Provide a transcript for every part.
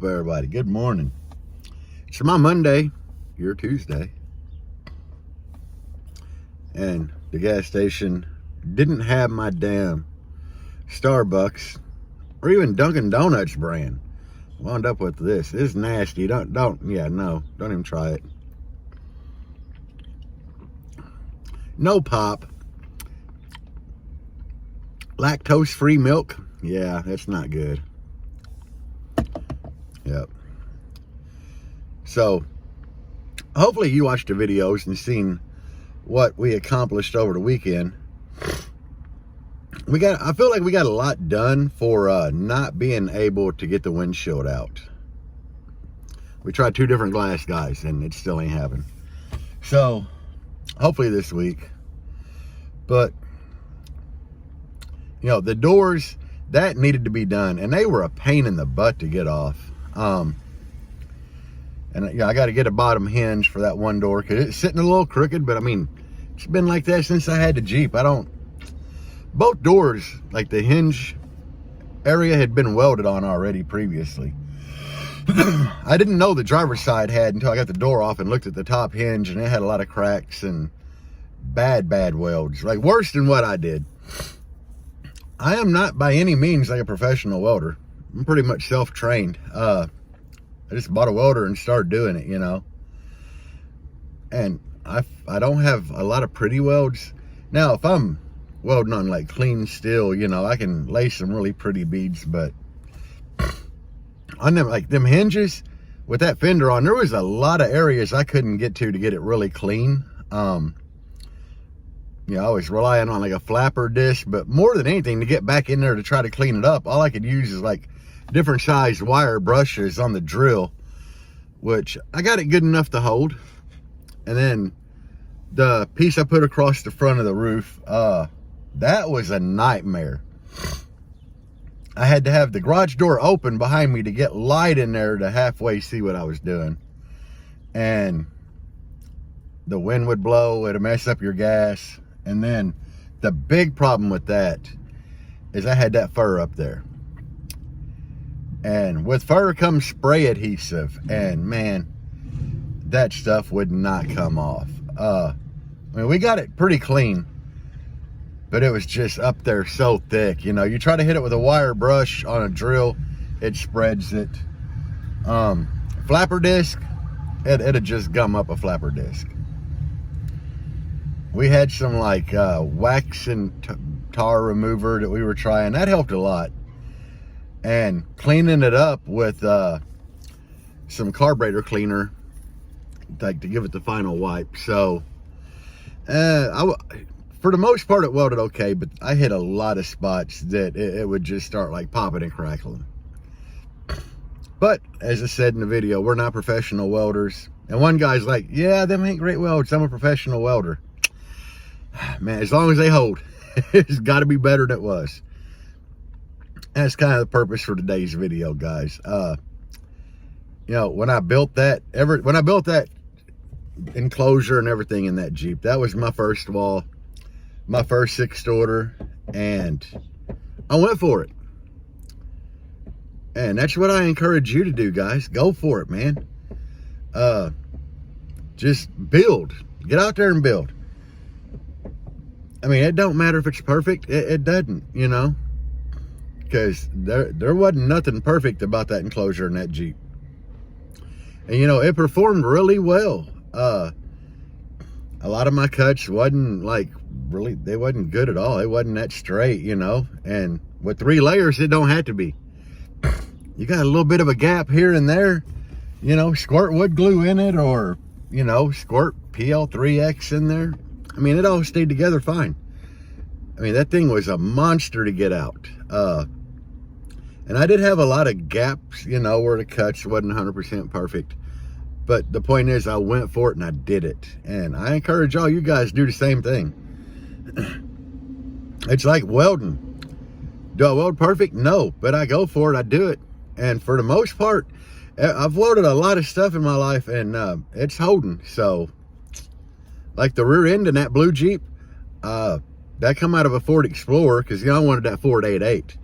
Everybody, good morning. It's my Monday, your Tuesday, and the gas station didn't have my damn Starbucks or even Dunkin' Donuts brand. Wound up with this. It's nasty. Don't even try it. No pop. Lactose-free milk. Yeah, that's not good. Yep. So, hopefully you watched the videos and seen what we accomplished over the weekend. I feel like we got a lot done for not being able to get the windshield out. We tried 2 different glass guys and it still ain't happening. So, hopefully this week. But, you know, the doors, that needed to be done. And they were a pain in the butt to get off. And yeah, I got to get a bottom hinge for that one door because it's sitting a little crooked, but I mean, it's been like that since I had the Jeep. Both doors, like the hinge area had been welded on already previously. I didn't know the driver's side had until I got the door off and looked at the top hinge, and it had a lot of cracks and bad welds, like worse than what I did. I am not by any means like a professional welder. I'm pretty much self-trained. I just bought a welder and started doing it, you know. And I don't have a lot of pretty welds. Now, if I'm welding on like clean steel, you know, I can lay some really pretty beads, but on them, like them hinges with that fender on, there was a lot of areas I couldn't get to get it really clean. You know, I was relying on like a flapper disc, but more than anything to get back in there to try to clean it up, all I could use is like different sized wire brushes on the drill, which I got it good enough to hold. And then the piece I put across the front of the roof, that was a nightmare. I had to have the garage door open behind me to get light in there to halfway see what I was doing. And the wind would blow, it'd mess up your gas. And then the big problem with that is I had that fur up there. And with fur comes spray adhesive, and man, that stuff would not come off. I mean, we got it pretty clean, but it was just up there so thick. You know, you try to hit it with a wire brush on a drill, it spreads it. Flapper disc, it'd just gum up a flapper disc. We had some like wax and tar remover that we were trying. That helped a lot. And cleaning it up with some carburetor cleaner, like to give it the final wipe. So for the most part it welded okay, but I hit a lot of spots that it would just start like popping and crackling. But as I said in the video, we're not professional welders. And one guy's like, yeah, them ain't great welds, I'm a professional welder. Man, as long as they hold, it's got to be better than it was. That's kind of the purpose for today's video, guys. You know, when I built that enclosure and everything in that Jeep, that was my first wall, my first 6th order, and I went for it. And that's what I encourage you to do, guys. Go for it, man. Just build. Get out there and build. I mean, it don't matter if it's perfect. It doesn't, you know. Because there wasn't nothing perfect about that enclosure in that Jeep. And, you know, it performed really well. A lot of my cuts wasn't, like, really, they wasn't good at all. They wasn't that straight, you know. And with 3 layers, it don't have to be. You got a little bit of a gap here and there. You know, squirt wood glue in it, or, you know, squirt PL3X in there. I mean, it all stayed together fine. I mean, that thing was a monster to get out. And I did have a lot of gaps, you know, where the cuts wasn't 100% perfect. But the point is, I went for it and I did it. And I encourage all you guys to do the same thing. It's like welding. Do I weld perfect? No. But I go for it. I do it. And for the most part, I've welded a lot of stuff in my life, and it's holding. So, like the rear end in that blue Jeep, that come out of a Ford Explorer, because, you know, I wanted that Ford 8.8.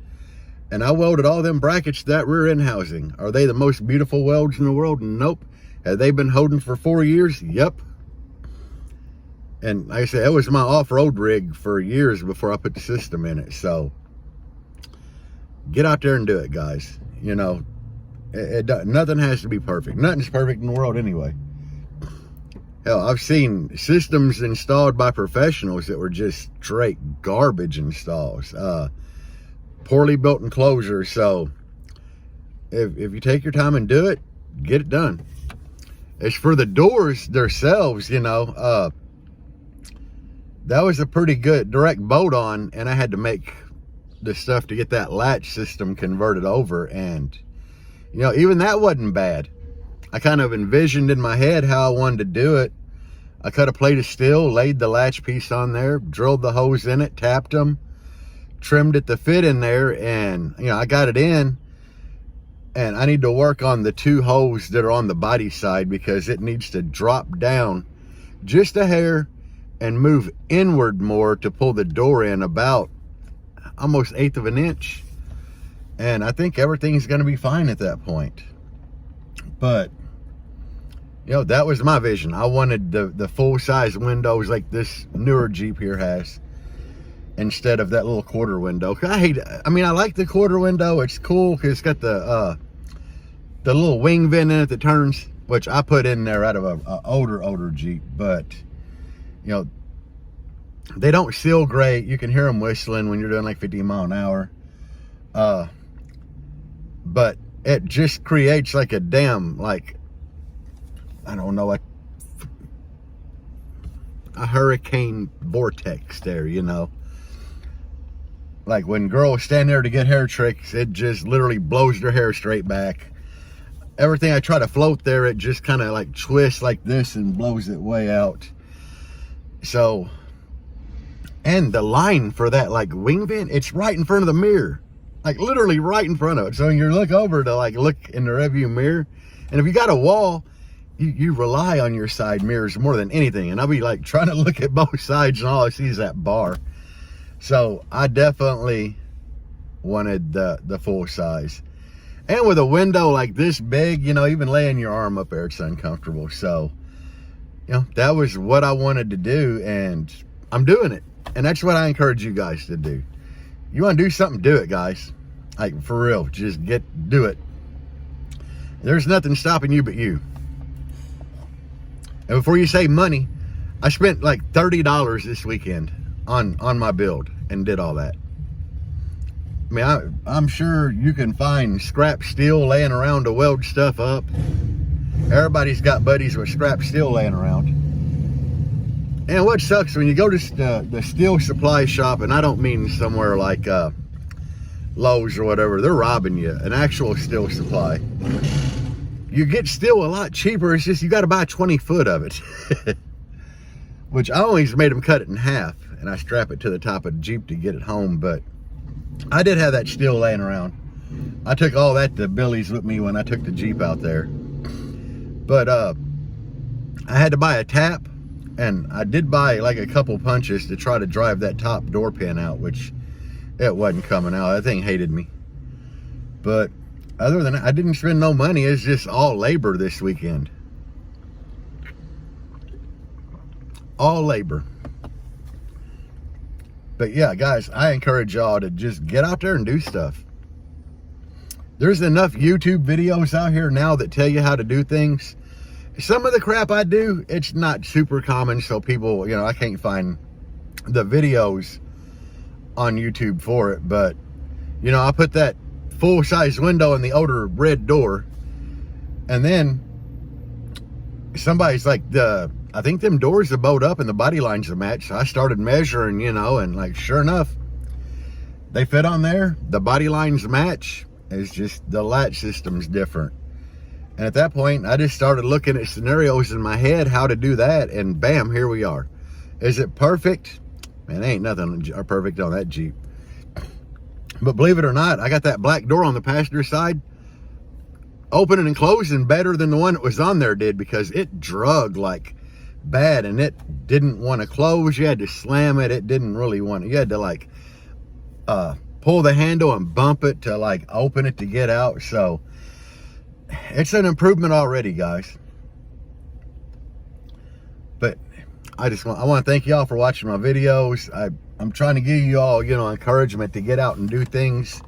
And I welded all them brackets to that rear end housing. Are they the most beautiful welds in the world? Nope. Have they been holding for 4 years? Yep. And like I said, it was my off-road rig for years before I put the system in it. So get out there and do it, guys. You know, nothing has to be perfect. Nothing's perfect in the world anyway. Hell, I've seen systems installed by professionals that were just straight garbage installs. Poorly built enclosures. So if you take your time and do it, get it done. As for the doors themselves, you know, that was a pretty good direct bolt on, and I had to make the stuff to get that latch system converted over. And you know, even that wasn't bad. I kind of envisioned in my head how I wanted to do it. I cut a plate of steel, laid the latch piece on there, drilled the holes in it, tapped them, trimmed it to fit in there, and you know, I got it in. And I need to work on the 2 holes that are on the body side, because it needs to drop down just a hair and move inward more to pull the door in about almost 1/8 of an inch. And I think everything's going to be fine at that point. But you know, that was my vision. I wanted the full size windows like this newer Jeep here has, instead of that little quarter window. I mean, I like the quarter window. It's cool because it's got the little wing vent in it that turns, which I put in there out of a older Jeep. But you know, they don't seal great. You can hear them whistling when you're doing like 50 miles an hour. But it just creates like a damn, like, I don't know, a hurricane vortex there, you know. Like when girls stand there to get hair tricks, it just literally blows their hair straight back. Everything I try to float there, it just kind of like twists like this and blows it way out. So, and the line for that like wing vent, it's right in front of the mirror. Like literally right in front of it. So when you look over to like look in the rearview mirror, and if you got a wall, you rely on your side mirrors more than anything. And I'll be like trying to look at both sides, and all I see is that bar. So I definitely wanted the full size. And with a window like this big, you know, even laying your arm up there, it's uncomfortable. So, you know, that was what I wanted to do, and I'm doing it. And that's what I encourage you guys to do. You want to do something, do it, guys. Like, for real, just do it. There's nothing stopping you but you. And before you say money, I spent like $30 this weekend on my build and did all that. I mean, I'm sure you can find scrap steel laying around to weld stuff up. Everybody's got buddies with scrap steel laying around. And what sucks, when you go to the steel supply shop, and I don't mean somewhere like Lowe's or whatever, they're robbing you, an actual steel supply. You get steel a lot cheaper, it's just you got to buy 20 foot of it. Which I always made them cut it in half, and I strap it to the top of the Jeep to get it home. But I did have that steel laying around. I took all that to Billy's with me when I took the Jeep out there. But I had to buy a tap, and I did buy like a couple punches to try to drive that top door pin out, which it wasn't coming out. That thing hated me. But other than that, I didn't spend no money. It's just all labor this weekend. All labor. But yeah, guys, I encourage y'all to just get out there and do stuff. There's enough YouTube videos out here now that tell you how to do things. Some of the crap I do, it's not super common, so people, you know, I can't find the videos on YouTube for it. But, you know, I put that full-size window in the older red door, and then somebody's like, I think them doors are bowed up and the body lines are matched. So I started measuring, you know, and like, sure enough, they fit on there. The body lines match. It's just the latch system's different. And at that point, I just started looking at scenarios in my head, how to do that, and bam, here we are. Is it perfect? Man, ain't nothing perfect on that Jeep. But believe it or not, I got that black door on the passenger side opening and closing better than the one that was on there did, because it drug like bad, and it didn't want to close. You had to slam it. It didn't really want to. You had to like pull the handle and bump it to like open it to get out. So it's an improvement already, guys. But I want to thank y'all for watching my videos. I'm trying to give you all, you know, encouragement to get out and do things,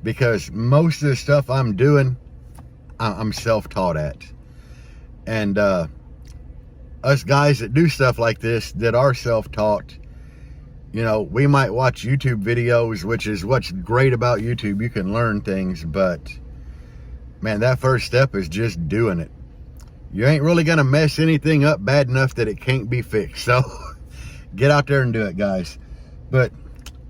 because most of the stuff I'm doing, I'm self-taught at. And us guys that do stuff like this, that are self-taught, you know, we might watch YouTube videos, which is what's great about YouTube. You can learn things, but man, that first step is just doing it. You ain't really gonna mess anything up bad enough that it can't be fixed. So get out there and do it, guys. But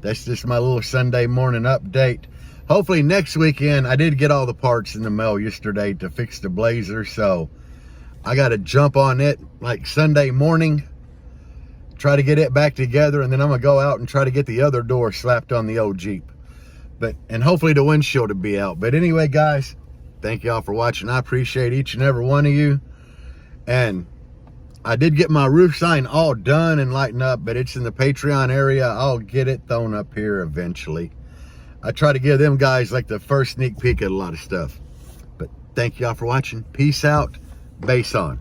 that's just my little Sunday morning update. Hopefully next weekend, I did get all the parts in the mail yesterday to fix the Blazer, so I got to jump on it like Sunday morning, try to get it back together, and then I'm gonna go out and try to get the other door slapped on the old Jeep. And hopefully the windshield will be out. But anyway, guys, thank y'all for watching. I appreciate each and every one of you. And I did get my roof sign all done and lightened up, but it's in the Patreon area. I'll get it thrown up here eventually. I try to give them guys like the first sneak peek at a lot of stuff. But thank y'all for watching. Peace out. Base on.